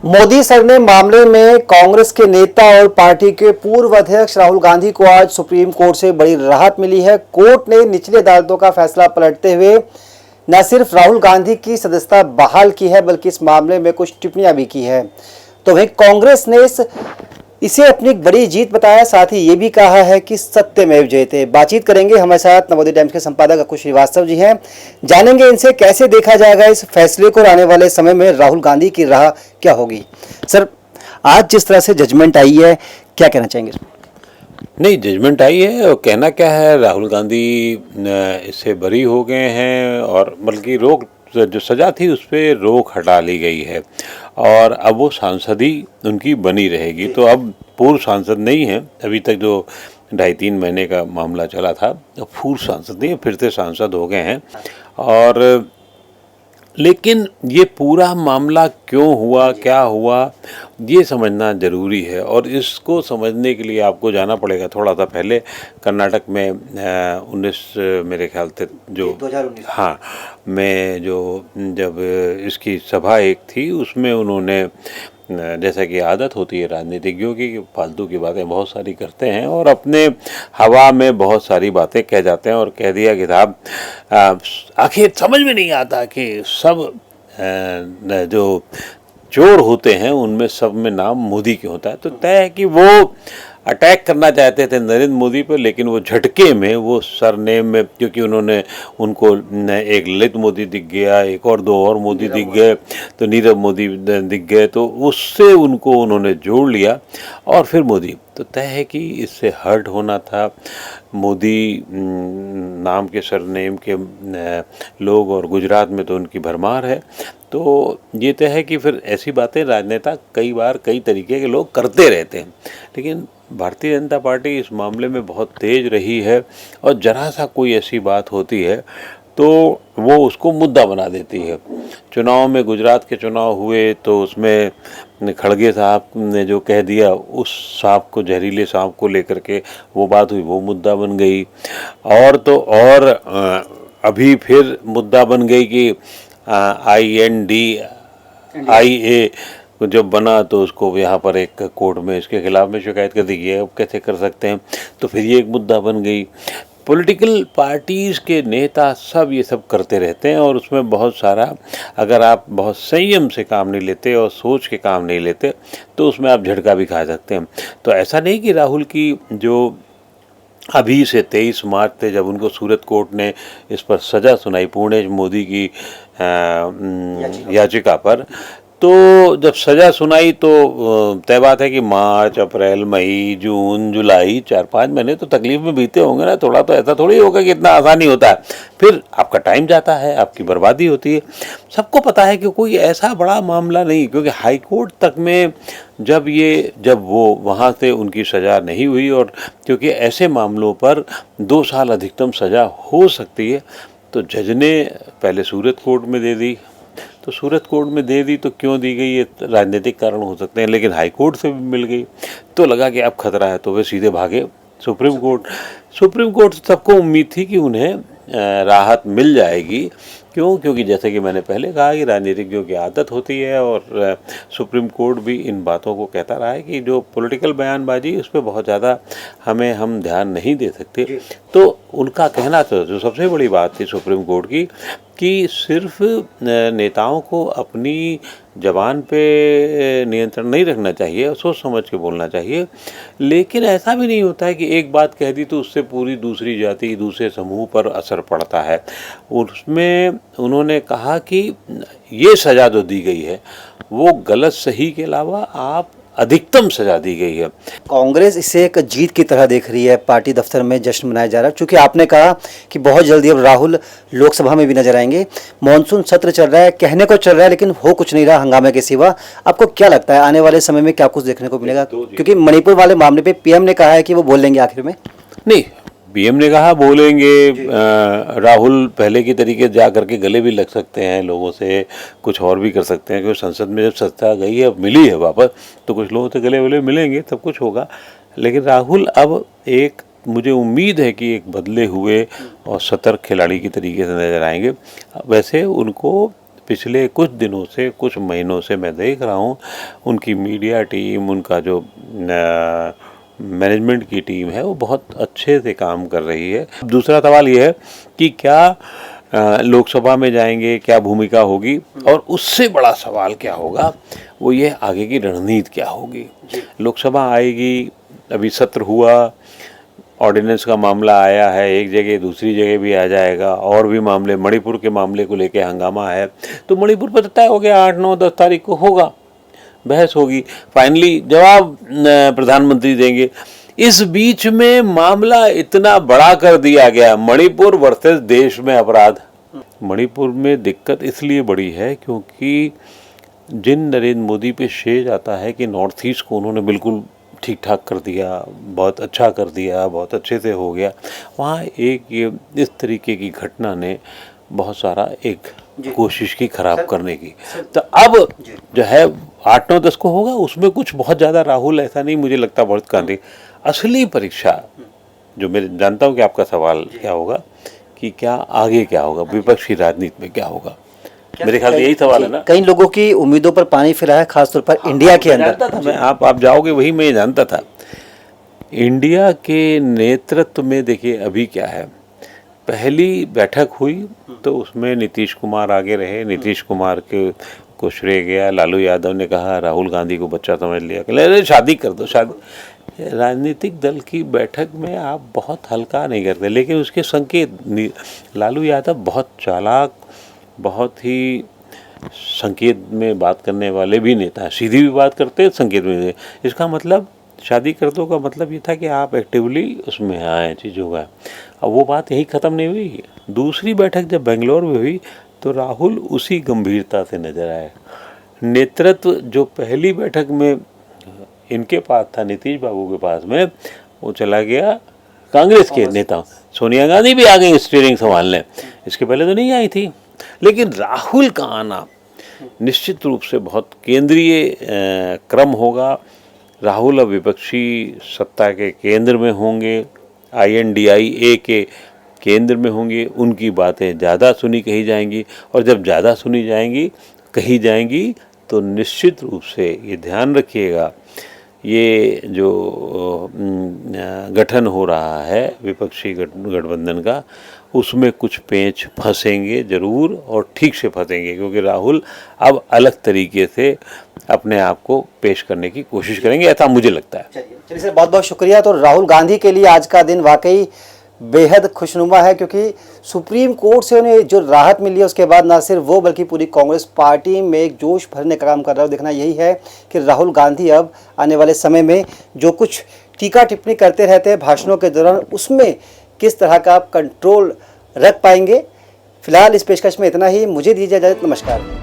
Modi sir ने मामले में कांग्रेस के नेता और पार्टी के पूर्व अध्यक्ष राहुल गांधी को आज सुप्रीम कोर्ट से बड़ी राहत मिली है। कोर्ट ने निचली अदालतों का फैसला पलटते हुए न सिर्फ राहुल गांधी की सदस्यता बहाल की है बल्कि इस मामले में कुछ टिप्पणियां भी की है। तो वहीं कांग्रेस ने इसे अपनी एक बड़ी जीत बताया, साथ ही ये भी कहा है कि सत्यमेव जयते। बातचीत करेंगे, हमारे साथ नवोदय टाइम्स के संपादक अकुश श्रीवास्तव जी हैं। जानेंगे इनसे कैसे देखा जाएगा इस फैसले को, आने वाले समय में राहुल गांधी की राह क्या होगी। सर, आज जिस तरह से जजमेंट आई है, क्या कहना चाहेंगे? नहीं, जजमेंट आई है और कहना क्या है, राहुल गांधी इससे बरी हो गए हैं और बल्कि रोक जो सज़ा थी उस पर रोक हटा ली गई है और अब वो सांसद ही उनकी बनी रहेगी। तो अब पूर्व सांसद नहीं है, अभी तक जो 2.5-3 महीने का मामला चला था, तो पूर्व सांसद नहीं, फिर से सांसद हो गए हैं। और लेकिन ये पूरा मामला क्यों हुआ, क्या हुआ, ये समझना ज़रूरी है और इसको समझने के लिए आपको जाना पड़ेगा थोड़ा सा पहले। कर्नाटक में 19 मेरे ख्याल से जो 2019 हाँ में जो जब इसकी सभा एक थी उसमें उन्होंने, जैसा कि आदत होती है राजनीतिज्ञों की, फालतू की बातें बहुत सारी करते हैं और अपने हवा में बहुत सारी बातें कह जाते हैं और कह दिया कि साहब आखिर समझ में नहीं आता कि सब जो चोर होते हैं उनमें सब में नाम मोदी क्यों होता है। तो तय है कि वो अटैक करना चाहते थे नरेंद्र मोदी पर, लेकिन वो झटके में वो सरनेम में, क्योंकि उन्होंने उनको एक ललित मोदी दिख गया, एक और 2 और मोदी दिख गए, तो नीरव मोदी दिख गए, तो उससे उनको उन्होंने जोड़ लिया और फिर मोदी। तो तय है कि इससे हर्ट होना था। मोदी नाम के सरनेम के लोग और गुजरात में तो उनकी भरमार है। तो ये तय है कि फिर ऐसी बातें राजनेता कई बार कई तरीके के लोग करते रहते हैं, लेकिन भारतीय जनता पार्टी इस मामले में बहुत तेज रही है और जरा सा कोई ऐसी बात होती है तो वो उसको मुद्दा बना देती है। चुनाव में, गुजरात के चुनाव हुए तो उसमें खड़गे साहब ने जो कह दिया, उस सांप को, जहरीले सांप को लेकर के वो बात हुई, वो मुद्दा बन गई। और तो और अभी फिर मुद्दा बन गई कि INDIA जब बना तो उसको यहाँ पर एक कोर्ट में इसके खिलाफ में शिकायत कर दी गई है, अब कैसे कर सकते हैं, तो फिर ये एक मुद्दा बन गई। पॉलिटिकल पार्टीज़ के नेता सब ये सब करते रहते हैं और उसमें बहुत सारा, अगर आप बहुत संयम से काम नहीं लेते और सोच के काम नहीं लेते तो उसमें आप झटका भी खा सकते हैं। तो ऐसा नहीं कि राहुल की जो अभी से 23 मार्च थे जब उनको सूरत कोर्ट ने इस पर सज़ा सुनाई, पुणे मोदी की याचिका पर, तो जब सज़ा सुनाई तो तय बात है कि मार्च, अप्रैल, मई, जून, जुलाई, 4-5 महीने तो तकलीफ में बीते होंगे ना। थोड़ा तो ऐसा थोड़ी होगा कि इतना आसानी होता है, फिर आपका टाइम जाता है, आपकी बर्बादी होती है। सबको पता है कि कोई ऐसा बड़ा मामला नहीं, क्योंकि हाई कोर्ट तक में जब वो वहाँ से उनकी सज़ा नहीं हुई, और क्योंकि ऐसे मामलों पर 2 साल अधिकतम सज़ा हो सकती है, तो जज ने पहले सूरत कोर्ट में दे दी। तो सूरत कोर्ट में दे दी तो क्यों दी गई, ये राजनीतिक कारण हो सकते हैं, लेकिन हाई कोर्ट से भी मिल गई तो लगा कि अब खतरा है, तो वे सीधे भागे सुप्रीम कोर्ट। सुप्रीम कोर्ट से सबको उम्मीद थी कि उन्हें राहत मिल जाएगी। क्यों? क्योंकि जैसे कि मैंने पहले कहा कि राजनीतिज्ञों की आदत होती है और सुप्रीम कोर्ट भी इन बातों को कहता रहा है कि जो पॉलिटिकल बयानबाजी उस पर बहुत ज़्यादा हम ध्यान नहीं दे सकते। तो उनका कहना था, जो सबसे बड़ी बात थी सुप्रीम कोर्ट की, कि सिर्फ नेताओं को अपनी ज़बान पे नियंत्रण नहीं रखना चाहिए, सोच समझ के बोलना चाहिए, लेकिन ऐसा भी नहीं होता है कि एक बात कह दी तो उससे पूरी दूसरी जाति, दूसरे समूह पर असर पड़ता है। उसमें उन्होंने कहा कि ये सज़ा जो दी गई है वो गलत सही के अलावा आप अधिकतम सजा दी गई है। कांग्रेस इसे एक जीत की तरह देख रही है, पार्टी दफ्तर में जश्न मनाया जा रहा है, क्योंकि आपने कहा कि बहुत जल्दी अब राहुल लोकसभा में भी नजर आएंगे। मॉनसून सत्र चल रहा है, कहने को चल रहा है लेकिन हो कुछ नहीं रहा हंगामे के सिवा। आपको क्या लगता है आने वाले समय में क्या कुछ देखने को मिलेगा? क्योंकि मणिपुर वाले मामले पे पीएम ने कहा है कि वो बोल लेंगे आखिर में। नहीं, पीएम ने कहा बोलेंगे, राहुल पहले की तरीके जा करके गले भी लग सकते हैं लोगों से, कुछ और भी कर सकते हैं, क्योंकि संसद में जब सत्ता गई है, अब मिली है वापस, तो कुछ लोगों से गले वले मिलेंगे, सब कुछ होगा। लेकिन राहुल अब एक, मुझे उम्मीद है कि एक बदले हुए और सतर्क खिलाड़ी की तरीके से नजर आएंगे। वैसे उनको पिछले कुछ दिनों से, कुछ महीनों से मैं देख रहा हूँ उनकी मीडिया टीम, उनका जो मैनेजमेंट की टीम है वो बहुत अच्छे से काम कर रही है। दूसरा सवाल ये है कि क्या लोकसभा में जाएंगे, क्या भूमिका होगी, और उससे बड़ा सवाल क्या होगा वो ये आगे की रणनीति क्या होगी। लोकसभा आएगी, अभी सत्र हुआ, ऑर्डिनेंस का मामला आया है एक जगह, दूसरी जगह भी आ जाएगा, और भी मामले, मणिपुर के मामले को लेके हंगामा है, तो मणिपुर पर तय हो गया 8, 9, 10 तारीख को होगा, बहस होगी, फाइनली जवाब प्रधानमंत्री देंगे। इस बीच में मामला इतना बड़ा कर दिया गया, मणिपुर वर्सेस देश में अपराध। मणिपुर में दिक्कत इसलिए बड़ी है क्योंकि जिन नरेंद्र मोदी पे शेज आता है कि नॉर्थ ईस्ट को उन्होंने बिल्कुल ठीक ठाक कर दिया, बहुत अच्छा कर दिया, बहुत अच्छे से हो गया, वहाँ एक ये इस तरीके की घटना ने बहुत सारा एक कोशिश की खराब करने की। तो अब जो है 8, 9, 10 को होगा, उसमें कुछ बहुत ज़्यादा राहुल ऐसा नहीं मुझे लगता बहुत गांधी। असली परीक्षा जो मैं जानता हूँ कि आपका सवाल क्या होगा कि क्या आगे क्या होगा, विपक्षी राजनीति में क्या होगा, मेरे ख्याल से यही सवाल है ना। कई लोगों की उम्मीदों पर पानी फिरा है, खासतौर पर इंडिया के अंदर। जानता था मैं, आप जाओगे वही मैं जानता था। इंडिया के नेतृत्व में देखिए अभी क्या है, पहली बैठक हुई तो उसमें नीतीश कुमार आगे रहे, नीतीश कुमार को श्रेय गया। लालू यादव ने कहा राहुल गांधी को बच्चा समझ लिया, अरे शादी कर दो, शादी। राजनीतिक दल की बैठक में आप बहुत हल्का नहीं करते, लेकिन उसके संकेत, लालू यादव बहुत चालाक, बहुत ही संकेत में बात करने वाले भी नेता हैं, सीधी भी बात करते हैं, संकेत में। इसका मतलब शादी कर दो का मतलब ये था कि आप एक्टिवली उसमें आए चीज़ों का। अब वो बात यही ख़त्म नहीं हुई। दूसरी बैठक जब बेंगलोर में हुई तो राहुल उसी गंभीरता से नजर आए। नेतृत्व जो पहली बैठक में इनके पास था, नीतीश बाबू के पास में, वो चला गया कांग्रेस के नेता। सोनिया गांधी भी आ गई स्टीयरिंग संभालने, इसके पहले तो नहीं आई थी। लेकिन राहुल का आना निश्चित रूप से बहुत केंद्रीय क्रम होगा। राहुल अब विपक्षी सत्ता के केंद्र में होंगे, INDIA के केंद्र में होंगे, उनकी बातें ज़्यादा सुनी कही जाएंगी, और जब ज़्यादा सुनी जाएंगी कही जाएंगी तो निश्चित रूप से ये ध्यान रखिएगा, ये जो गठन हो रहा है विपक्षी गठबंधन का, उसमें कुछ पेंच फंसेंगे ज़रूर, और ठीक से फंसेंगे, क्योंकि राहुल अब अलग तरीके से अपने आप को पेश करने की कोशिश करेंगे, ऐसा मुझे लगता है। चलिए सर, बहुत बहुत शुक्रिया। तो राहुल गांधी के लिए आज का दिन वाकई बेहद खुशनुमा है, क्योंकि सुप्रीम कोर्ट से उन्हें जो राहत मिली है उसके बाद ना सिर्फ वो बल्कि पूरी कांग्रेस पार्टी में एक जोश भरने का काम कर रहा है। देखना यही है कि राहुल गांधी अब आने वाले समय में जो कुछ टीका टिप्पणी करते रहते हैं भाषणों के दौरान, उसमें किस तरह का कंट्रोल रख पाएंगे। फिलहाल इस पेशकश में इतना ही, मुझे दीजिए इजाज़त, नमस्कार।